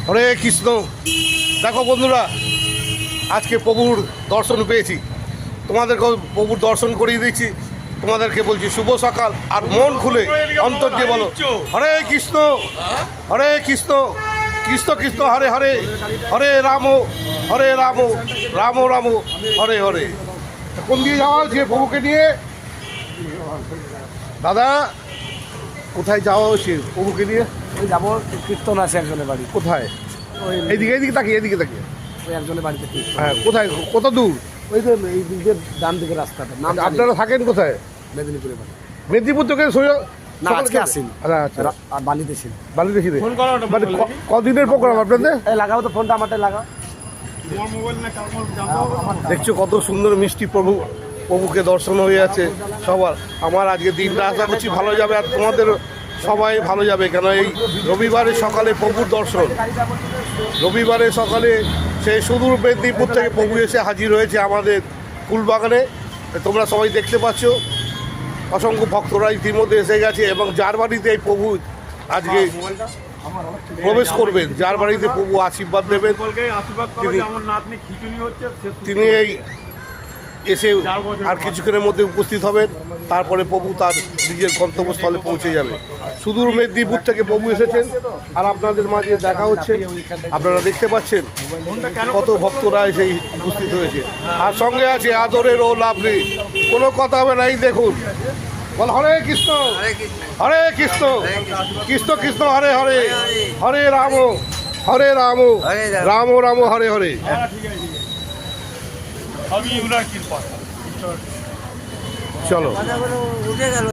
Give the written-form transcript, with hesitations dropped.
হরে কৃষ্ণ। দেখো বন্ধুরা, আজকে প্রভুর দর্শন পেয়েছি, তোমাদেরকে প্রভুর দর্শন করিয়ে দিচ্ছি। তোমাদেরকে বলছি শুভ সকাল, আর মন খুলে অন্তর দিয়ে বলো হরে কৃষ্ণ, হরে কৃষ্ণ, কৃষ্ণ কৃষ্ণ হরে হরে, হরে রাম রাম রাম হরে হরে। কোন দিয়ে যাওয়া হচ্ছে প্রভুকে নিয়ে? দাদা, কোথায় যাওয়া হচ্ছে প্রভুকে নিয়ে? ওই যাবো, কীর্তন আছে একজনের বাড়ি। কোথায়? ওই এইদিকে এইদিকে তাকিয়ে, এদিকে তাকিয়ে। ওই একজনের বাড়িতে কীর্তন। হ্যাঁ, কোথায়, কত দূর? ওই তো এই দিকের ডান দিকের রাস্তাটা নাম জানি না। আপনারা থাকেন কোথায়? মেদিনীপুরে বাড়ি। মেদিনীপুর থেকে সোজা? না, আজকে আসেনি। আচ্ছা, আর বালিতে ছিল। বালিতে ছিল। মানে কদিনের প্রোগ্রাম আপনাদের? এই লাগাও তো ফোনটা, আমারটাই লাগাও। দেখছো কত সুন্দর মিষ্টি প্রভুকে দর্শন হয়ে আছে সবার। আমার আজকে দিনটা আশা করছি ভালো যাবে, আর তোমাদের সবাই ভালো যাবে, কেন এই রবিবারে সকালে প্রভুর দর্শন। রবিবারে সকালে সেই সুদূর মেদিনীপুর থেকে প্রভু এসে হাজির হয়েছে আমাদের ফুলবাগানে। তোমরা সবাই দেখতে পাচ্ছ, অসংখ্য ভক্তরা ইতিমধ্যে এসে গেছে, এবং যার বাড়িতে এই প্রভু আজকে প্রবেশ করবেন, যার বাড়িতে প্রভু আশীর্বাদ দেবেন, তিনি এই এসে আর কিছুক্ষণের মধ্যে উপস্থিত হবেন। তারপরে প্রভু তার নিজের গন্তব্যস্থলে পৌঁছে যাবে। সুদূর মেদিনীপুর থেকে প্রভু এসেছেন, আর আপনাদের মাঝে দেখা হচ্ছে। আপনারা দেখতে পাচ্ছেন কত ভক্তরা এসে উপস্থিত হয়েছে, আর সঙ্গে আছে আদরের ও লাভলি। কোনো কথা হবে না, এই দেখুন, বল হরে কৃষ্ণ, হরে কৃষ্ণ, কৃষ্ণ কৃষ্ণ হরে হরে, হরে রাম রাম রাম হরে হরে। চলো।